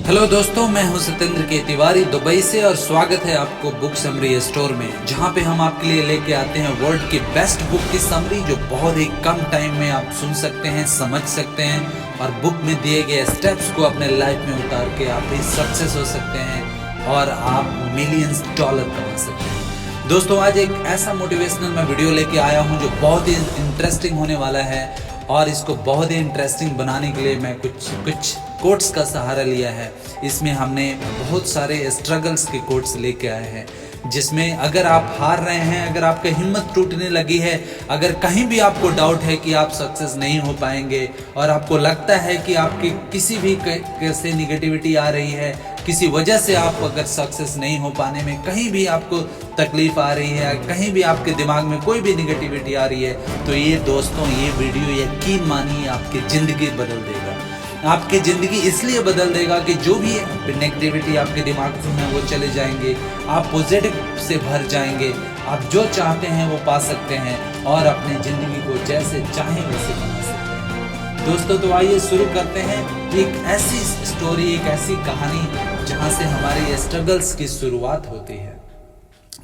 Hello दोस्तों, मैं हूं सत्येंद्र के तिवारी दुबई से और स्वागत है आपको बुक समरी स्टोर में, जहां पे हम आपके लिए लेके आते हैं वर्ल्ड की बेस्ट बुक की समरी जो बहुत ही कम टाइम में आप सुन सकते हैं, समझ सकते हैं और बुक में दिए गए स्टेप्स को अपने लाइफ में उतार के आप भी सक्सेस हो सकते हैं और आप मिलियंस डॉलर कमा सकते हैं। दोस्तों, आज एक ऐसा मोटिवेशनल मैं वीडियो लेके आया हूँ जो बहुत ही इंटरेस्टिंग होने वाला है और इसको बहुत ही इंटरेस्टिंग बनाने के लिए मैं कुछ कोट्स का सहारा लिया है। इसमें हमने बहुत सारे स्ट्रगल्स के कोट्स लेके आए हैं, जिसमें अगर आप हार रहे हैं, अगर आपका हिम्मत टूटने लगी है, अगर कहीं भी आपको डाउट है कि आप सक्सेस नहीं हो पाएंगे और आपको लगता है कि आपकी किसी भी कैसे निगेटिविटी आ रही है, किसी वजह से आप अगर सक्सेस नहीं हो पाने में कहीं भी आपको तकलीफ आ रही है, कहीं भी आपके दिमाग में कोई भी निगेटिविटी आ रही है, तो ये दोस्तों ये वीडियो यकीन मानिए आपकी ज़िंदगी बदल देगा। आपकी ज़िंदगी इसलिए बदल देगा कि जो भी नेगेटिविटी आपके दिमाग में है वो चले जाएंगे, आप पॉजिटिव से भर जाएंगे, आप जो चाहते हैं वो पा सकते हैं और अपनी ज़िंदगी को जैसे चाहें वैसे बना सकते हैं। दोस्तों, तो आइए शुरू करते हैं एक ऐसी स्टोरी, एक ऐसी कहानी जहाँ से हमारी स्ट्रगल्स की शुरुआत होती है।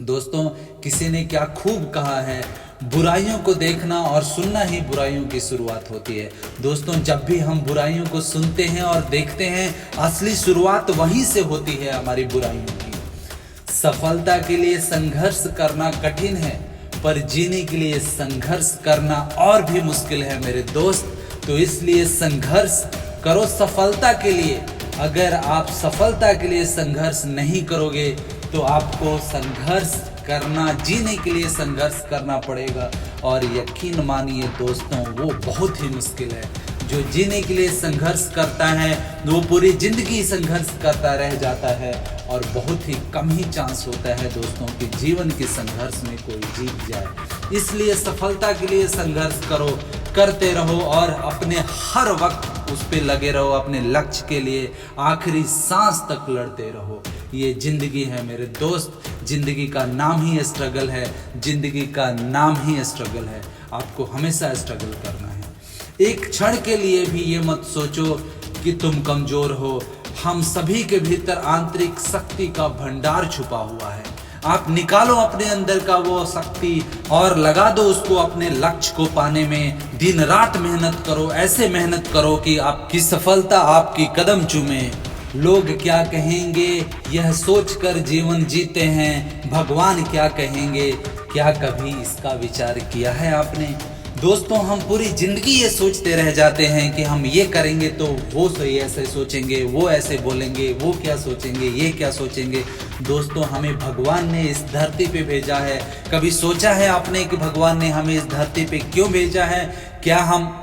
दोस्तों, किसी ने क्या खूब कहा है, बुराइयों को देखना और सुनना ही बुराइयों की शुरुआत होती है। दोस्तों, जब भी हम बुराइयों को सुनते हैं और देखते हैं, असली शुरुआत वहीं से होती है हमारी बुराइयों की। सफलता के लिए संघर्ष करना कठिन है, पर जीने के लिए संघर्ष करना और भी मुश्किल है मेरे दोस्त। तो इसलिए संघर्ष करो सफलता के लिए। अगर आप सफलता के लिए संघर्ष नहीं करोगे तो आपको संघर्ष करना, जीने के लिए संघर्ष करना पड़ेगा और यकीन मानिए दोस्तों वो बहुत ही मुश्किल है। जो जीने के लिए संघर्ष करता है वो पूरी जिंदगी संघर्ष करता रह जाता है और बहुत ही कम ही चांस होता है दोस्तों कि जीवन के संघर्ष में कोई जीत जाए। इसलिए सफलता के लिए संघर्ष करो, करते रहो और अपने हर वक्त उस पे लगे रहो, अपने लक्ष्य के लिए आखिरी सांस तक लड़ते रहो। ये जिंदगी है मेरे दोस्त, जिंदगी का नाम ही स्ट्रगल है, जिंदगी का नाम ही स्ट्रगल है। आपको हमेशा स्ट्रगल करना है। एक क्षण के लिए भी ये मत सोचो कि तुम कमजोर हो। हम सभी के भीतर आंतरिक शक्ति का भंडार छुपा हुआ है। आप निकालो अपने अंदर का वो शक्ति और लगा दो उसको अपने लक्ष्य को पाने में। दिन रात मेहनत करो, ऐसे मेहनत करो कि आपकी सफलता आपकी कदम चूमे। लोग क्या कहेंगे यह सोचकर जीवन जीते हैं, भगवान क्या कहेंगे, क्या कभी इसका विचार किया है आपने? दोस्तों, हम पूरी जिंदगी ये सोचते रह जाते हैं कि हम ये करेंगे तो वो सही ऐसे सोचेंगे, वो ऐसे बोलेंगे, वो क्या सोचेंगे, ये क्या सोचेंगे। दोस्तों, हमें भगवान ने इस धरती पे भेजा है। कभी सोचा है आपने कि भगवान ने हमें इस धरती पे क्यों भेजा है? क्या हम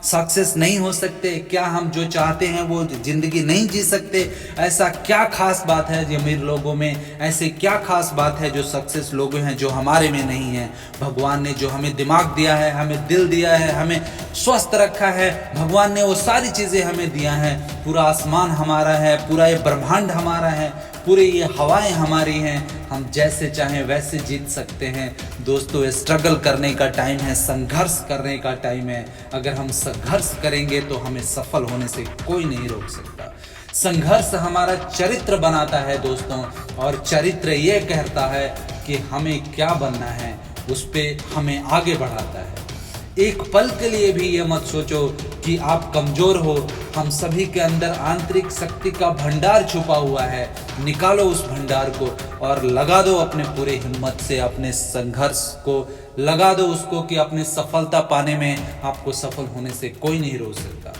सक्सेस नहीं हो सकते? क्या हम जो चाहते हैं वो ज़िंदगी नहीं जी सकते? ऐसा क्या खास बात है जो अमीर लोगों में, ऐसे क्या खास बात है जो सक्सेस लोग हैं जो हमारे में नहीं है? भगवान ने जो हमें दिमाग दिया है, हमें दिल दिया है, हमें स्वस्थ रखा है, भगवान ने वो सारी चीज़ें हमें दिया है। पूरा आसमान हमारा है, पूरा ये ब्रह्मांड हमारा है, पूरी ये हवाएं हमारी हैं। हम जैसे चाहें वैसे जीत सकते हैं। दोस्तों, स्ट्रगल करने का टाइम है, संघर्ष करने का टाइम है। अगर हम संघर्ष करेंगे तो हमें सफल होने से कोई नहीं रोक सकता। संघर्ष हमारा चरित्र बनाता है दोस्तों, और चरित्र ये कहता है कि हमें क्या बनना है, उस पे हमें आगे बढ़ाता है। एक पल के लिए भी ये मत सोचो कि आप कमज़ोर हो। हम सभी के अंदर आंतरिक शक्ति का भंडार छुपा हुआ है। निकालो उस भंडार को और लगा दो अपने पूरे हिम्मत से, अपने संघर्ष को लगा दो उसको कि अपने सफलता पाने में आपको सफल होने से कोई नहीं रोक सकता।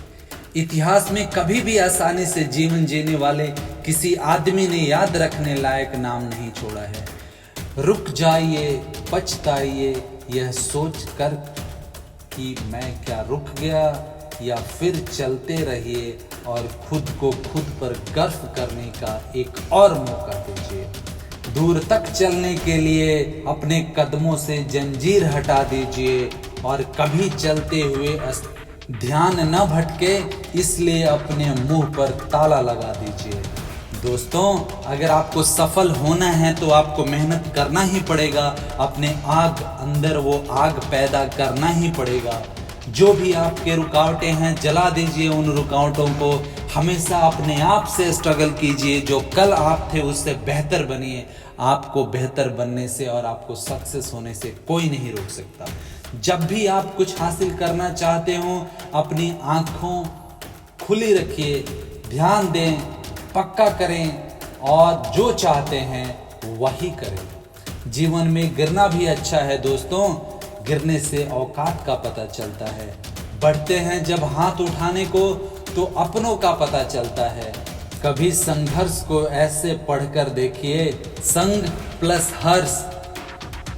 इतिहास में कभी भी आसानी से जीवन जीने वाले किसी आदमी ने याद रखने लायक नाम नहीं छोड़ा है। रुक जाइए, पछताइए, यह सोच कर कि मैं क्या रुक गया, या फिर चलते रहिए और खुद को खुद पर गर्व करने का एक और मौका दीजिए। दूर तक चलने के लिए अपने कदमों से जंजीर हटा दीजिए और कभी चलते हुए ध्यान न भटके, इसलिए अपने मुंह पर ताला लगा दीजिए। दोस्तों, अगर आपको सफल होना है तो आपको मेहनत करना ही पड़ेगा, अपने अंदर वो आग पैदा करना ही पड़ेगा। जो भी आपके रुकावटें हैं जला दीजिए उन रुकावटों को, हमेशा अपने आप से स्ट्रगल कीजिए, जो कल आप थे उससे बेहतर बनिए। आपको बेहतर बनने से और आपको सक्सेस होने से कोई नहीं रोक सकता। जब भी आप कुछ हासिल करना चाहते हो, अपनी आंखों खुली रखिए, ध्यान दें, पक्का करें और जो चाहते हैं वही करें। जीवन में गिरना भी अच्छा है दोस्तों, गिरने से औकात का पता चलता है। बढ़ते हैं जब हाथ उठाने को तो अपनों का पता चलता है। कभी संघर्ष को ऐसे पढ़कर देखिए, संग प्लस हर्ष,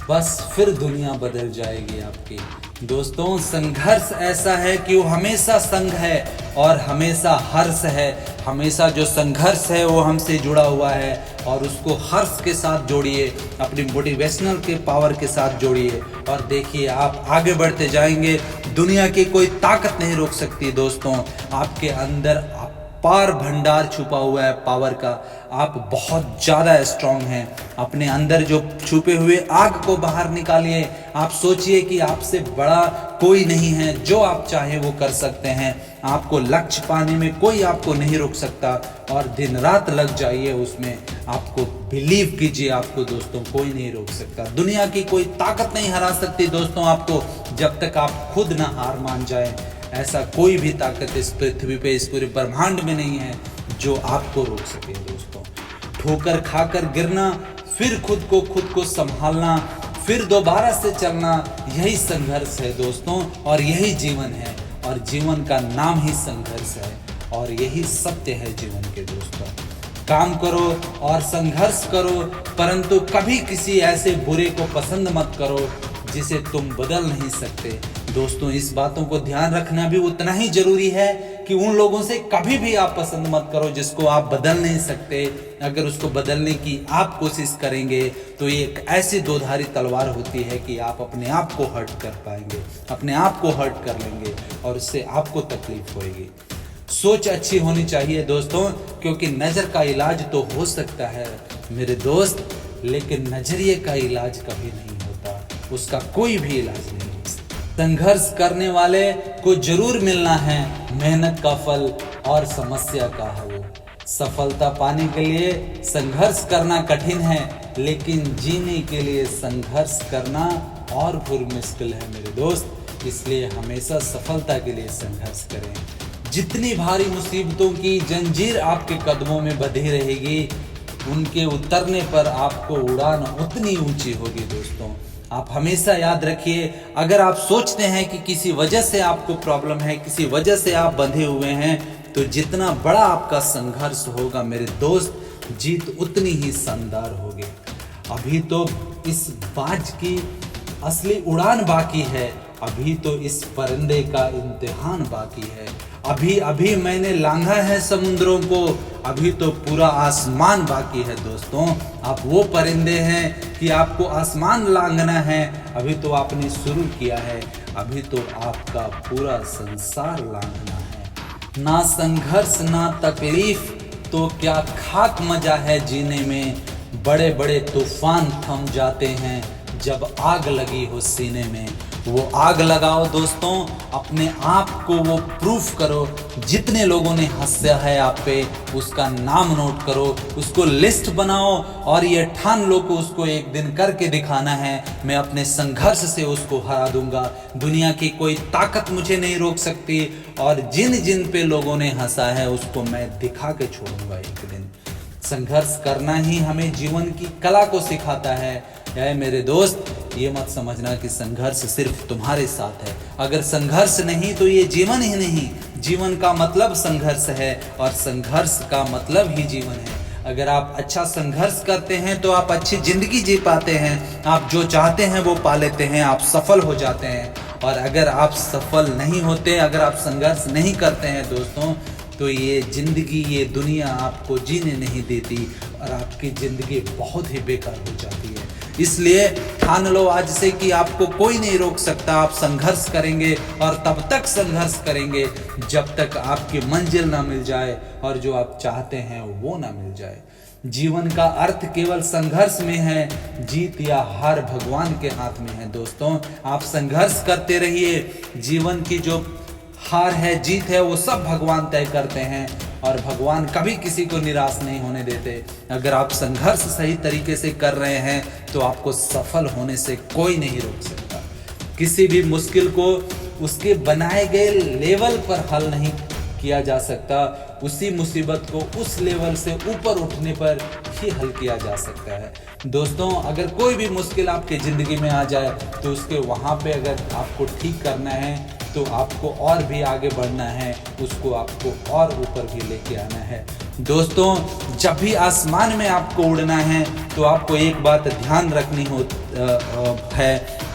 बस फिर दुनिया बदल जाएगी आपकी। दोस्तों, संघर्ष ऐसा है कि वो हमेशा संग है और हमेशा हर्ष है। हमेशा जो संघर्ष है वो हमसे जुड़ा हुआ है और उसको हर्ष के साथ जोड़िए, अपनी मोटिवेशनल के पावर के साथ जोड़िए और देखिए आप आगे बढ़ते जाएंगे। दुनिया की कोई ताकत नहीं रोक सकती दोस्तों। आपके अंदर अपार भंडार छुपा हुआ है पावर का। आप बहुत ज़्यादा स्ट्रांग हैं। अपने अंदर जो छुपे हुए आग को बाहर निकालिए। आप सोचिए कि आपसे बड़ा कोई नहीं है, जो आप चाहें वो कर सकते हैं। आपको लक्ष्य पाने में कोई आपको नहीं रोक सकता और दिन रात लग जाइए उसमें। आपको बिलीव कीजिए, आपको दोस्तों कोई नहीं रोक सकता। दुनिया की कोई ताकत नहीं हरा सकती दोस्तों आपको, जब तक आप खुद ना हार मान जाएं। ऐसा कोई भी ताकत इस पृथ्वी पे, इस पूरे ब्रह्मांड में नहीं है जो आपको रोक सके दोस्तों। ठोकर खाकर गिरना, फिर खुद को संभालना, फिर दोबारा से चलना, यही संघर्ष है दोस्तों और यही जीवन है। और जीवन का नाम ही संघर्ष है और यही सत्य है जीवन के दोस्तों। काम करो और संघर्ष करो, परंतु कभी किसी ऐसे बुरे को पसंद मत करो जिसे तुम बदल नहीं सकते। दोस्तों, इस बातों को ध्यान रखना भी उतना ही जरूरी है कि उन लोगों से कभी भी आप पसंद मत करो जिसको आप बदल नहीं सकते। अगर उसको बदलने की आप कोशिश करेंगे तो ये एक ऐसी दोधारी तलवार होती है कि आप अपने आप को हर्ट कर पाएंगे, अपने आप को हर्ट कर लेंगे और उससे आपको तकलीफ होगी। सोच अच्छी होनी चाहिए दोस्तों, क्योंकि नज़र का इलाज तो हो सकता है मेरे दोस्त, लेकिन नजरिए का इलाज कभी नहीं होता। उसका कोई भी इलाज नहीं हो सकता। संघर्ष करने वाले को जरूर मिलना है मेहनत का फल और समस्या का है वो। सफलता पाने के लिए संघर्ष करना कठिन है, लेकिन जीने के लिए संघर्ष करना और फिर मुश्किल है मेरे दोस्त। इसलिए हमेशा सफलता के लिए संघर्ष करें। जितनी भारी मुसीबतों की जंजीर आपके कदमों में बंधी रहेगी, उनके उतरने पर आपको उड़ान उतनी ऊंची होगी दोस्तों। आप हमेशा याद रखिए, अगर आप सोचते हैं कि किसी वजह से आपको प्रॉब्लम है, किसी वजह से आप बंधे हुए हैं, तो जितना बड़ा आपका संघर्ष होगा मेरे दोस्त, जीत उतनी ही शानदार होगी। अभी तो इस बाज की असली उड़ान बाकी है, अभी तो इस परिंदे का इम्तिहान बाकी है। अभी अभी मैंने लांघा है समुद्रों को, अभी तो पूरा आसमान बाकी है दोस्तों। आप वो परिंदे हैं कि आपको आसमान लांघना है, अभी तो आपने शुरू किया है, अभी तो आपका पूरा संसार लांघना है। ना संघर्ष ना तकलीफ तो क्या खाक मजा है जीने में। बड़े बड़े तूफान थम जाते हैं जब आग लगी हो सीने में। वो आग लगाओ दोस्तों, अपने आप को वो प्रूफ करो। जितने लोगों ने हंसा है आप पे, उसका नाम नोट करो, उसको लिस्ट बनाओ और ये ठान लो कि उसको एक दिन करके दिखाना है। मैं अपने संघर्ष से उसको हरा दूंगा। दुनिया की कोई ताकत मुझे नहीं रोक सकती और जिन जिन पे लोगों ने हंसा है उसको मैं दिखा के छोड़ूंगा एक दिन। संघर्ष करना ही हमें जीवन की कला को सिखाता है। मेरे दोस्त, ये मत समझना कि संघर्ष सिर्फ तुम्हारे साथ है। अगर संघर्ष नहीं तो ये जीवन ही नहीं। जीवन का मतलब संघर्ष है और संघर्ष का मतलब ही जीवन है। अगर आप अच्छा संघर्ष करते हैं तो आप अच्छी जिंदगी जी पाते हैं। आप जो चाहते हैं वो पा लेते हैं, आप सफल हो जाते हैं। और अगर आप सफल नहीं होते, अगर आप संघर्ष नहीं करते हैं दोस्तों, तो ये जिंदगी, ये दुनिया आपको जीने नहीं देती और आपकी ज़िंदगी बहुत ही बेकार हो जाती है। इसलिए ठान लो आज से कि आपको कोई नहीं रोक सकता। आप संघर्ष करेंगे और तब तक संघर्ष करेंगे जब तक आपकी मंजिल ना मिल जाए और जो आप चाहते हैं वो ना मिल जाए। जीवन का अर्थ केवल संघर्ष में है, जीत या हार भगवान के हाथ में है दोस्तों। आप संघर्ष करते रहिए। जीवन की जो हार है, जीत है, वो सब भगवान तय करते हैं और भगवान कभी किसी को निराश नहीं होने देते। अगर आप संघर्ष सही तरीके से कर रहे हैं तो आपको सफल होने से कोई नहीं रोक सकता। किसी भी मुश्किल को उसके बनाए गए लेवल पर हल नहीं किया जा सकता, उसी मुसीबत को उस लेवल से ऊपर उठने पर ही हल किया जा सकता है। दोस्तों, अगर कोई भी मुश्किल आपके ज़िंदगी में आ जाए तो उसके वहाँ पे अगर आपको ठीक करना है तो आपको और भी आगे बढ़ना है, उसको आपको और ऊपर भी लेके आना है। दोस्तों, जब भी आसमान में आपको उड़ना है तो आपको एक बात ध्यान रखनी है।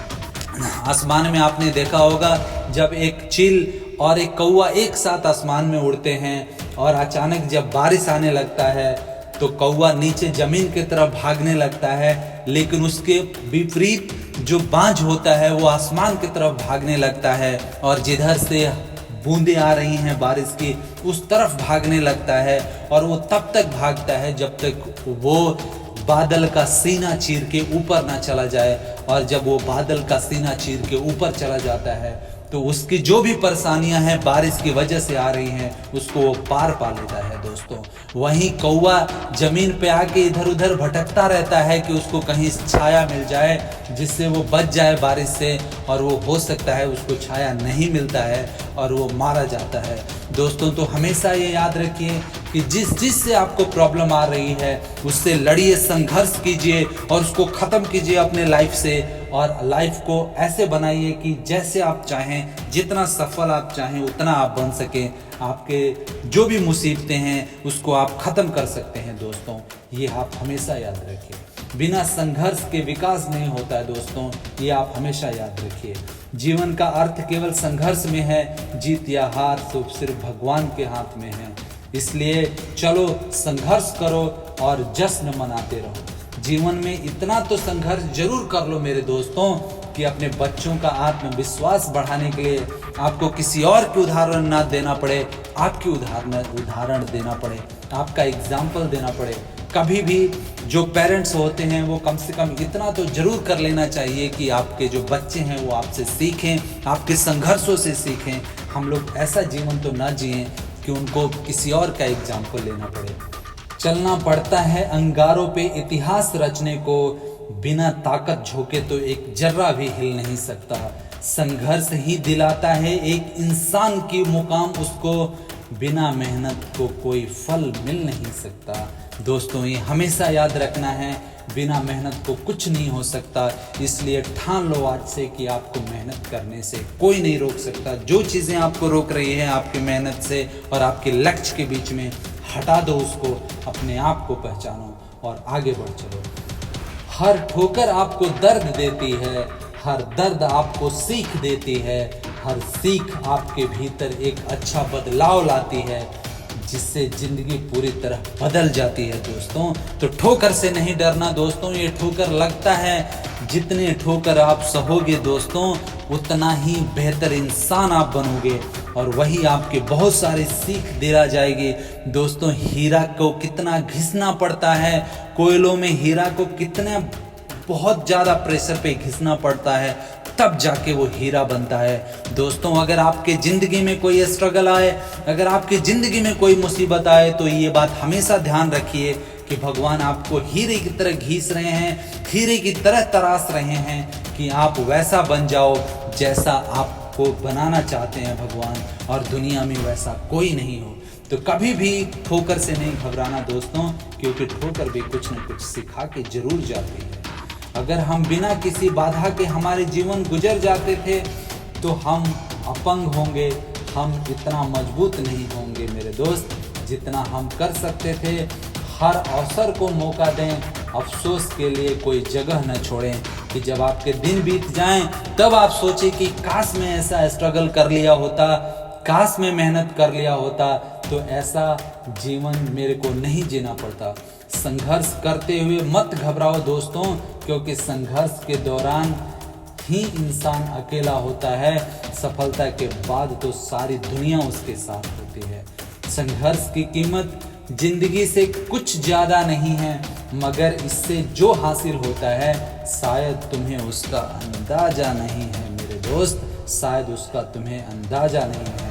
आसमान में आपने देखा होगा जब एक चील और एक कौवा एक साथ आसमान में उड़ते हैं और अचानक जब बारिश आने लगता है तो कौवा नीचे जमीन की तरफ भागने लगता है, लेकिन उसके विपरीत जो बाज होता है वो आसमान की तरफ भागने लगता है और जिधर से बूंदें आ रही हैं बारिश की उस तरफ भागने लगता है। और वो तब तक भागता है जब तक वो बादल का सीना चीर के ऊपर ना चला जाए, और जब वो बादल का सीना चीर के ऊपर चला जाता है तो उसकी जो भी परेशानियां हैं बारिश की वजह से आ रही हैं उसको वो पार पा लेता है। दोस्तों, वहीं कौवा जमीन पे आके इधर उधर भटकता रहता है कि उसको कहीं छाया मिल जाए जिससे वो बच जाए बारिश से, और वो हो सकता है उसको छाया नहीं मिलता है और वो मारा जाता है। दोस्तों, तो हमेशा ये याद रखिए कि जिस से आपको प्रॉब्लम आ रही है उससे लड़िए, संघर्ष कीजिए और उसको ख़त्म कीजिए अपने लाइफ से, और लाइफ को ऐसे बनाइए कि जैसे आप चाहें, जितना सफल आप चाहें उतना आप बन सकें। आपके जो भी मुसीबतें हैं उसको आप ख़त्म कर सकते हैं। दोस्तों, ये आप हमेशा याद रखिए। बिना संघर्ष के विकास नहीं होता है। दोस्तों, ये आप हमेशा याद रखिए। जीवन का अर्थ केवल संघर्ष में है, जीत या हार तो सिर्फ भगवान के हाथ में है। इसलिए चलो संघर्ष करो और जश्न मनाते रहो। जीवन में इतना तो संघर्ष जरूर कर लो मेरे दोस्तों कि अपने बच्चों का आत्मविश्वास बढ़ाने के लिए आपको किसी और के उदाहरण ना देना पड़े, आपकी उदाहरण देना पड़े, आपका एग्जाम्पल देना पड़े। कभी भी जो पेरेंट्स होते हैं वो कम से कम इतना तो जरूर कर लेना चाहिए कि आपके जो बच्चे हैं वो आपसे सीखें, आपके संघर्षों से सीखें। हम लोग ऐसा जीवन तो ना जिएं कि उनको किसी और का एग्जाम्पल लेना पड़े। चलना पड़ता है अंगारों पे इतिहास रचने को, बिना ताकत झोंके तो एक जर्रा भी हिल नहीं सकता। संघर्ष ही दिलाता है एक इंसान की मुकाम, उसको बिना मेहनत को कोई फल मिल नहीं सकता। दोस्तों, ये हमेशा याद रखना है, बिना मेहनत को कुछ नहीं हो सकता। इसलिए ठान लो आज से कि आपको मेहनत करने से कोई नहीं रोक सकता। जो चीज़ें आपको रोक रही हैं आपकी मेहनत से और आपके लक्ष्य के बीच में, हटा दो उसको, अपने आप को पहचानो और आगे बढ़ चलो। हर ठोकर आपको दर्द देती है, हर दर्द आपको सीख देती है, हर सीख आपके भीतर एक अच्छा बदलाव लाती है जिससे जिंदगी पूरी तरह बदल जाती है। दोस्तों, तो ठोकर से नहीं डरना दोस्तों, ये ठोकर लगता है, जितने ठोकर आप सहोगे दोस्तों उतना ही बेहतर इंसान आप बनोगे और वही आपके बहुत सारे सीख दिला जाएगी। दोस्तों, हीरा को कितना घिसना पड़ता है, कोयलों में हीरा को कितना बहुत ज़्यादा प्रेशर पे घिसना पड़ता है, तब जाके वो हीरा बनता है। दोस्तों, अगर आपके ज़िंदगी में कोई स्ट्रगल आए, अगर आपकी ज़िंदगी में कोई मुसीबत आए तो ये बात हमेशा ध्यान रखिए कि भगवान आपको हीरे की तरह घिस रहे हैं, हीरे की तरह तराश रहे हैं कि आप वैसा बन जाओ जैसा आपको बनाना चाहते हैं भगवान, और दुनिया में वैसा कोई नहीं हो। तो कभी भी ठोकर से नहीं घबराना दोस्तों, क्योंकि ठोकर भी कुछ न कुछ सिखा के जरूर जाती है। अगर हम बिना किसी बाधा के हमारे जीवन गुजर जाते थे तो हम अपंग होंगे, हम इतना मजबूत नहीं होंगे मेरे दोस्त जितना हम कर सकते थे। हर अवसर को मौका दें, अफसोस के लिए कोई जगह न छोड़ें कि जब आपके दिन बीत जाएं तब आप सोचें कि काश मैं ऐसा स्ट्रगल कर लिया होता, काश मैं मेहनत कर लिया होता तो ऐसा जीवन मेरे को नहीं जीना पड़ता। संघर्ष करते हुए मत घबराओ दोस्तों, क्योंकि संघर्ष के दौरान ही इंसान अकेला होता है, सफलता के बाद तो सारी दुनिया उसके साथ होती है। संघर्ष की कीमत जिंदगी से कुछ ज़्यादा नहीं है, मगर इससे जो हासिल होता है शायद तुम्हें उसका अंदाजा नहीं है मेरे दोस्त, शायद उसका तुम्हें अंदाजा नहीं है।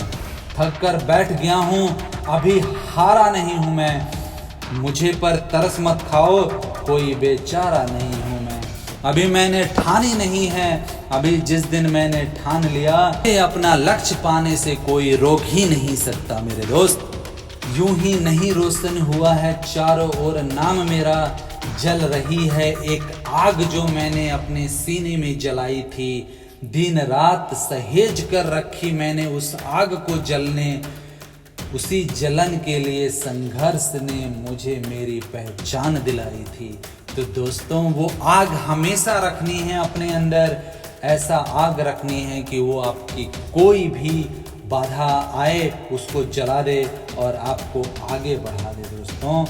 थक कर बैठ गया हूँ अभी हारा नहीं हूँ मैं, मुझे पर तरस मत खाओ, कोई बेचारा नहीं हूँ मैं। अभी मैंने ठानी नहीं है, अभी जिस दिन मैंने ठान लिया, अपना लक्ष्य पाने से कोई रोक ही नहीं सकता मेरे दोस्त। यूं ही नहीं रोशन हुआ है चारों ओर नाम मेरा, जल रही है एक आग जो मैंने अपने सीने में जलाई थी। दिन रात सहेज कर रखी मैंने उस आग को जलने, उसी जलन के लिए संघर्ष ने मुझे मेरी पहचान दिलाई थी। तो दोस्तों, वो आग हमेशा रखनी है अपने अंदर, ऐसा आग रखनी है कि वो आपकी कोई भी बाधा आए उसको जला दे और आपको आगे बढ़ा दे। दोस्तों,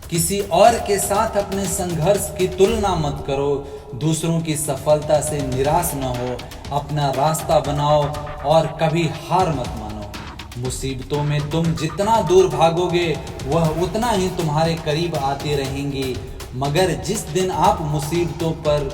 किसी और के साथ अपने संघर्ष की तुलना मत करो, दूसरों की सफलता से निराश न हो, अपना रास्ता बनाओ और कभी हार मत मानो। मुसीबतों में तुम जितना दूर भागोगे वह उतना ही तुम्हारे करीब आती रहेंगी, मगर जिस दिन आप मुसीबतों पर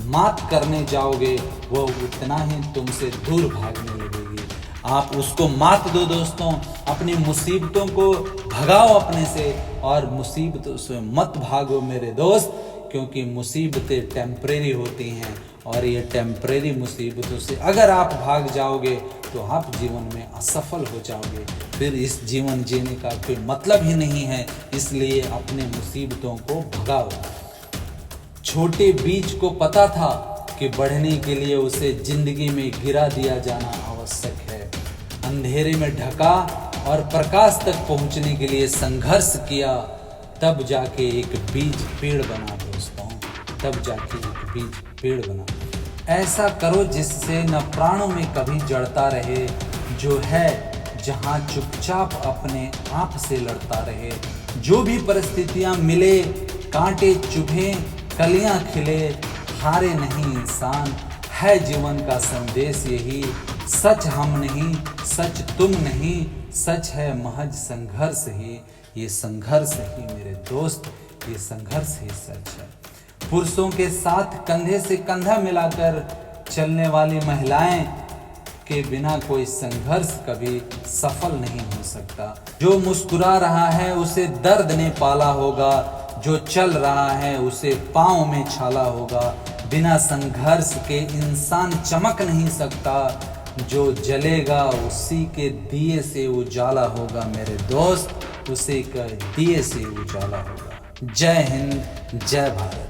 मात करने जाओगे वह उतना ही तुमसे दूर भागने लगेगी। आप उसको मात दो दोस्तों, अपनी मुसीबतों को भगाओ अपने से, और मुसीबतों से मत भागो मेरे दोस्त, क्योंकि मुसीबतें टेम्परेरी होती हैं और ये टेम्परेरी मुसीबतों से अगर आप भाग जाओगे तो आप जीवन में असफल हो जाओगे, फिर इस जीवन जीने का कोई मतलब ही नहीं है। इसलिए अपने मुसीबतों को भगाओ। छोटे बीज को पता था कि बढ़ने के लिए उसे जिंदगी में गिरा दिया जाना आवश्यक है। अंधेरे में ढका और प्रकाश तक पहुंचने के लिए संघर्ष किया, तब जाके एक बीज पेड़ बना दोस्तों, तब जाके एक बीज पेड़ बना। ऐसा करो जिससे न प्राणों में कभी जड़ता रहे, जो है जहां चुपचाप अपने आप से लड़ता रहे। जो भी परिस्थितियां मिले, कांटे चुभे, कलियां खिले, हारे नहीं इंसान, है जीवन का संदेश यही। सच हम नहीं, सच तुम नहीं, सच है महज संघर्ष ही। ये संघर्ष ही मेरे दोस्त, ये संघर्ष ही सच है। पुरुषों के साथ कंधे से कंधा मिलाकर चलने वाली महिलाएं के बिना कोई संघर्ष कभी सफल नहीं हो सकता। जो मुस्कुरा रहा है उसे दर्द ने पाला होगा, जो चल रहा है उसे पाँव में छाला होगा। बिना संघर्ष के इंसान चमक नहीं सकता, जो जलेगा उसी के दिए से उजाला होगा मेरे दोस्त, उसी के दिए से उजाला होगा। जय हिंद, जय भारत।